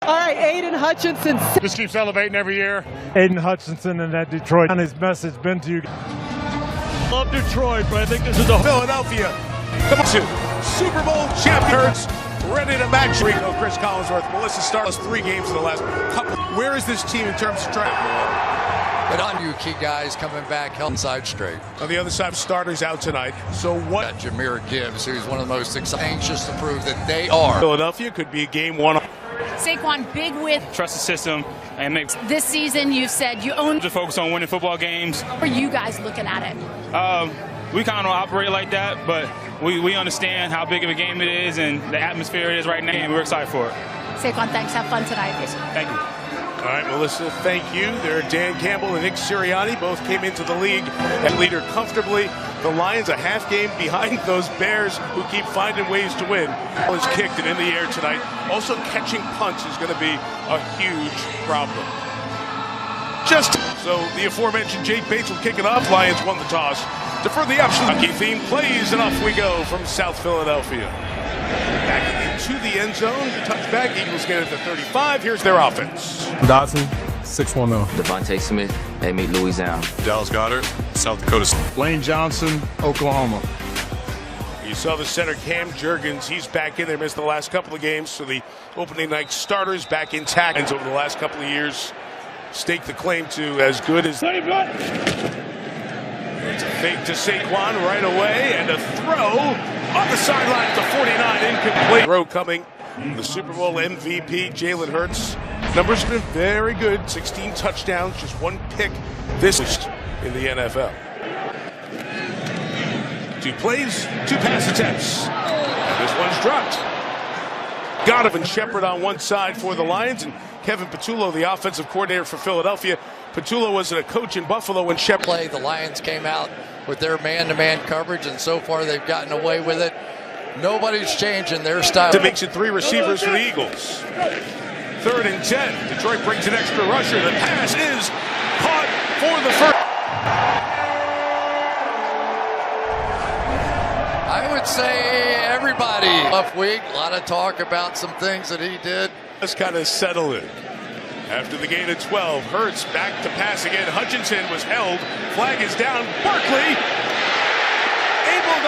All right, Aiden Hutchinson. Just keeps elevating every year. Aiden Hutchinson and that Detroit. And his message been to you. Love Detroit, but I think this is a Philadelphia. Come on, Super Bowl champions. Ready to match Rico, Chris Collinsworth. Melissa starts 3 games in the last couple. Where is this team in terms of track? But on you key guys coming back, held inside straight. On the other side, starters out tonight. So what? Got Jahmyr Gibbs, who's one of the most anxious to prove that they are. Philadelphia could be a game 1. Saquon, big with Trust the system and make. This season, you've said you own. Just focus on winning football games. How are you guys looking at it? We kind of operate like that, but we understand how big of a game it is and the atmosphere it is right now, and we're excited for it. Saquon, thanks. Have fun tonight. Thank you. All right, Melissa, thank you. There are Dan Campbell and Nick Sirianni. Both came into the league and leader comfortably. The Lions a half game behind those Bears who keep finding ways to win. Ball is kicked and in the air tonight. Also catching punts is going to be a huge problem. So the aforementioned Jake Bates will kick it off. Lions won the toss. Defer the option. Hockey theme plays and off we go from South Philadelphia. Back into the end zone. Touchback. Eagles get it to 35. Here's their offense. Dotson, 610. Devontae Smith, they meet Louisiana. Dallas Goedert, South Dakota. Lane Johnson, Oklahoma. You saw the center Cam Jurgens. He's back in there. Missed the last couple of games. So the opening night starters back intact. And over the last couple of years, stake the claim to as good as. It's a fake to Saquon right away, and a throw on the sideline to 49, incomplete. Throw coming. The Super Bowl MVP, Jalen Hurts. Numbers have been very good. 16 touchdowns, just 1 pick this in the NFL. 2 plays, 2 pass attempts. And this one's dropped. Donovan Shepard on one side for the Lions, and Kevin Patullo, the offensive coordinator for Philadelphia. Patullo was a coach in Buffalo when Shepard played. The Lions came out with their man-to-man coverage, and so far they've gotten away with it. Nobody's changing their style. It makes it 3 receivers for the Eagles. 3rd and 10. Detroit brings an extra rusher. The pass is caught for the first. I would say everybody. Tough week. A lot of talk about some things that he did. Let's kind of settle in. After the gain of 12, Hurts back to pass again. Hutchinson was held. Flag is down. Barkley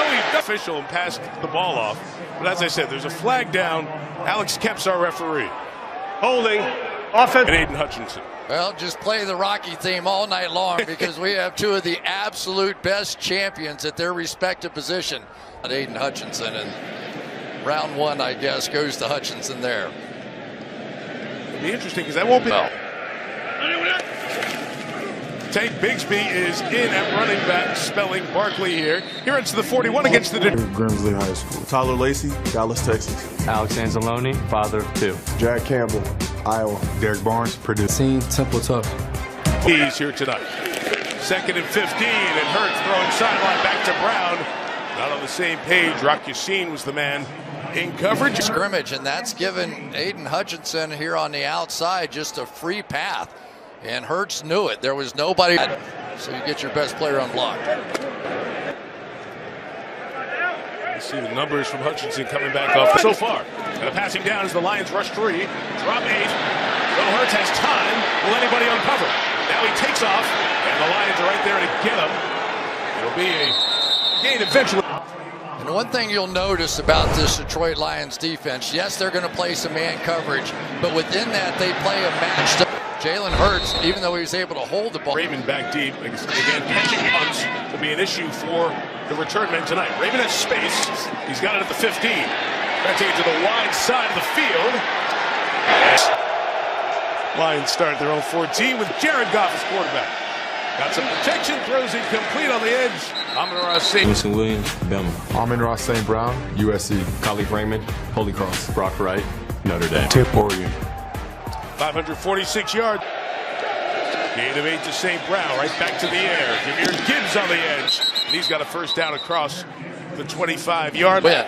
he's official and passed the ball off. But as I said, there's a flag down. Alex Kemp's our referee. Holding offense. And Aiden Hutchinson. Well, just play the Rocky theme all night long because we have 2 of the absolute best champions at their respective position. Aiden Hutchinson, and round 1, I guess, goes to Hutchinson there. It'll be interesting because that won't be. No. Tank Bigsby is in at running back, spelling Barkley here. Here it's the 41 against the. Grimsley High School. Tyler Lacey, Dallas, Texas. Alex Anzalone, father of 2. Jack Campbell, Iowa. Derek Barnes, Purdue. Scene, Temple Tough. He's here tonight. 2nd and 15, and Hurts throwing sideline back to Brown. Not on the same page. Rock Yassin was the man in coverage. Scrimmage, and that's given Aiden Hutchinson here on the outside just a free path. And Hurts knew it. There was nobody. So you get your best player unblocked. You see the numbers from Hutchinson coming back off so far. And a passing down as the Lions rush 3. Drop 8. So Hurts has time. Will anybody uncover? Now he takes off. And the Lions are right there to get him. It'll be a gain eventually. And one thing you'll notice about this Detroit Lions defense, yes, they're going to play some man coverage, but within that, they play a matched up. Jalen Hurts, even though he was able to hold the ball. Raymond back deep. Again, catching punts will be an issue for the return men tonight. Raymond has space. He's got it at the 15. Trying to take it to the wide side of the field. Lions start their own 14 with Jared Goff as quarterback. Got some protection, throws it complete on the edge. Amon-Ra St. Williams, Bama. Amon-Ra St. Brown, USC. Khalif Raymond, Holy Cross. Brock Wright, Notre Dame. Tip, Oregon. 546 yards. Gain of 8 to St. Brown, right back to the air. Jahmyr Gibbs on the edge. And he's got a first down across the 25-yard line.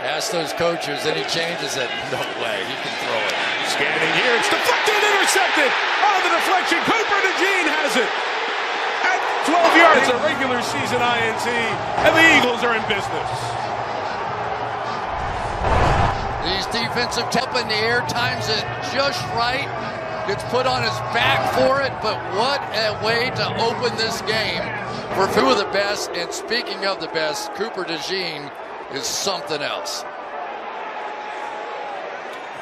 Ask those coaches, and he changes it. No way, he can throw it. Scanning here, it's deflected, intercepted. On the deflection, Cooper DeJean has it. At 12 yards, a regular season INT, and the Eagles are in business. These defensive up in the air, times it just right. Gets put on his back for it, but what a way to open this game for two of the best. And speaking of the best, Cooper DeJean is something else.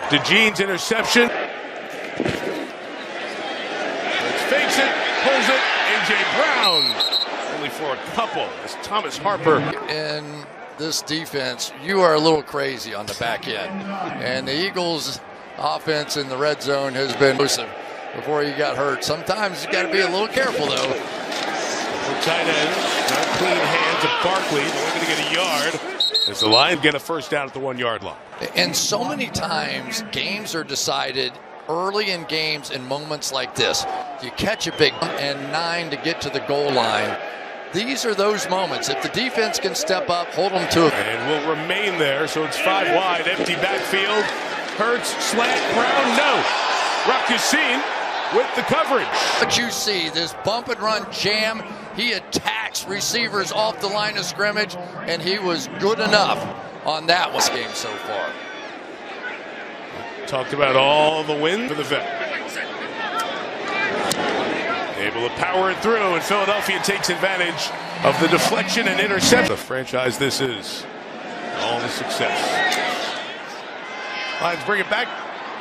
DeJean's interception. Let's face it, pulls it. A.J. Brown, only for a couple, as Thomas Harper. In this defense, you are a little crazy on the back end. And the Eagles' offense in the red zone has been elusive before he got hurt. Sometimes you got to be a little careful, though. For tight ends, not clean hands of Barkley. They're going to get a yard as the Lions get a first down at the 1 yard line. And so many times, games are decided early in games in moments like this. You catch a big and 9 to get to the goal line. These are those moments. If the defense can step up, hold them to it. And will remain there, so it's 5 wide, empty backfield. Hurts, slant, Brown, no. Rakusin with the coverage. What you see, this bump and run jam, he attacks receivers off the line of scrimmage, and he was good enough on that game so far. Talked about all the win for the vet. Able to power it through, and Philadelphia takes advantage of the deflection and interception. The franchise this is. All the success. Lions bring it back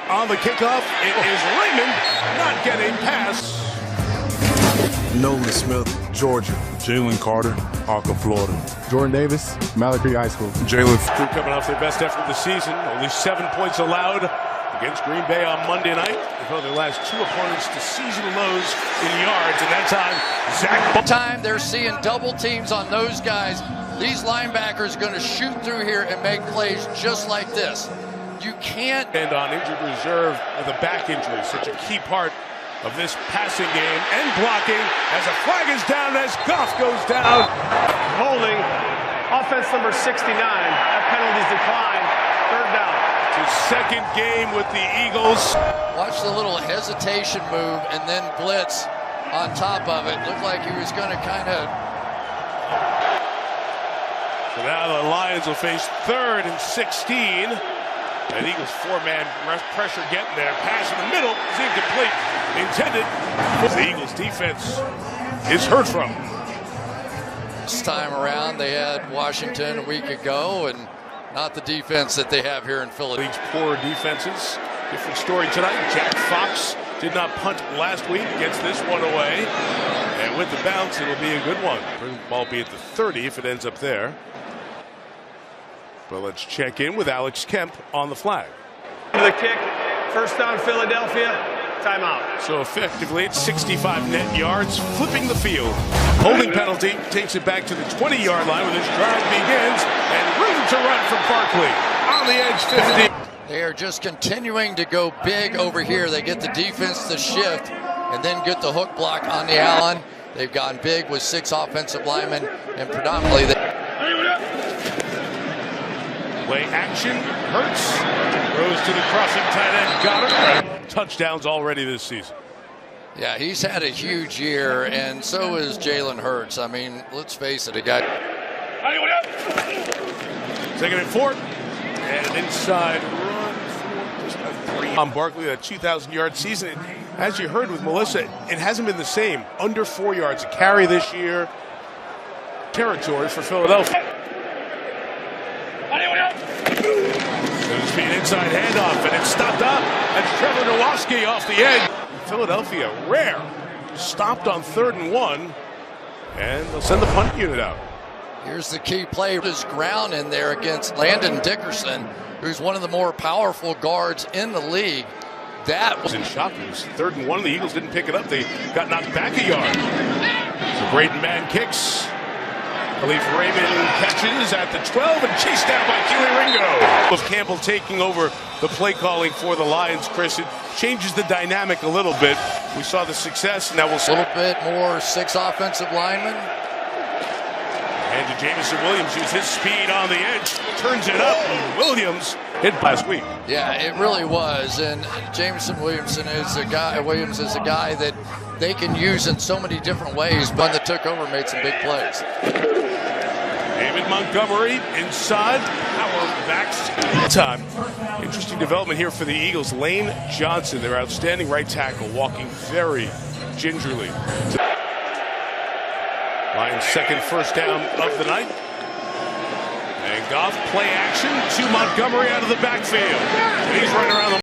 on the kickoff. It is Raymond not getting past. Nolan Smith, Georgia. Jalen Carter, Arca, Florida. Jordan Davis, Mallard Creek High School. Jalen Crew coming off their best effort of the season. Only 7 points allowed against Green Bay on Monday night. They held their last 2 opponents to season lows in yards, and that time, they're seeing double teams on those guys. These linebackers are going to shoot through here and make plays just like this. You can't. And on injured reserve with a back injury, such a key part of this passing game and blocking as a flag is down as Goff goes down. Holding, offense number 69. That penalty's declined. 3rd down. It's his 2nd game with the Eagles. Watch the little hesitation move and then blitz on top of it. Looked like he was going to kind of. So now the Lions will face 3rd and 16. And Eagles 4-man pressure getting there. Pass in the middle is incomplete. Intended. The Eagles defense is heard from. This time around, they had Washington a week ago, and not the defense that they have here in Philadelphia. League's poor defenses. Different story tonight. Jack Fox did not punt last week. Gets this one away. And with the bounce, it'll be a good one. The ball be at the 30 if it ends up there. But let's check in with Alex Kemp on the flag. The kick, 1st down Philadelphia, timeout. So effectively, it's 65 net yards, flipping the field. Holding penalty takes it back to the 20-yard line where this drive begins, and room to run from Barkley. On the edge, 50. They are just continuing to go big over here. They get the defense to shift and then get the hook block on the Allen. They've gone big with 6 offensive linemen, and predominantly they. Play action, Hurts, throws to the crossing tight end, Goddard. Touchdowns already this season. Yeah, he's had a huge year, and so is Jalen Hurts. I mean, let's face it, a guy. 2nd and 4, and an inside run for just a 3. On Barkley, that 2,000-yard season. As you heard with Melissa, it hasn't been the same. Under 4 yards a carry this year. Territory for Philadelphia. There's an inside handoff, and it's stopped up. That's Trevor Nowoski off the edge. Philadelphia, rare. Stopped on 3rd and 1, and they'll send the punt unit out. Here's the key play. There's ground in there against Landon Dickerson, who's one of the more powerful guards in the league. That was in shock. It was 3rd and 1. The Eagles didn't pick it up. They got knocked back a yard. So Braden Mann kicks. Khalif Raymond catches at the 12 and chased down by Keely Ringo. With Campbell taking over the play calling for the Lions, Chris, it changes the dynamic a little bit. We saw the success, and now we'll see. A little bit more 6 offensive linemen. And to Jamison Williams, use his speed on the edge, turns it up. Williams hit last week. Yeah, it really was. And Jamison Williams is a guy that they can use in so many different ways. But that took over, made some big plays. David Montgomery inside, power backs time. Interesting development here for the Eagles. Lane Johnson, their outstanding right tackle, walking very gingerly. Lions' second first down of the night. And Goff play action to Montgomery out of the backfield. He's running around the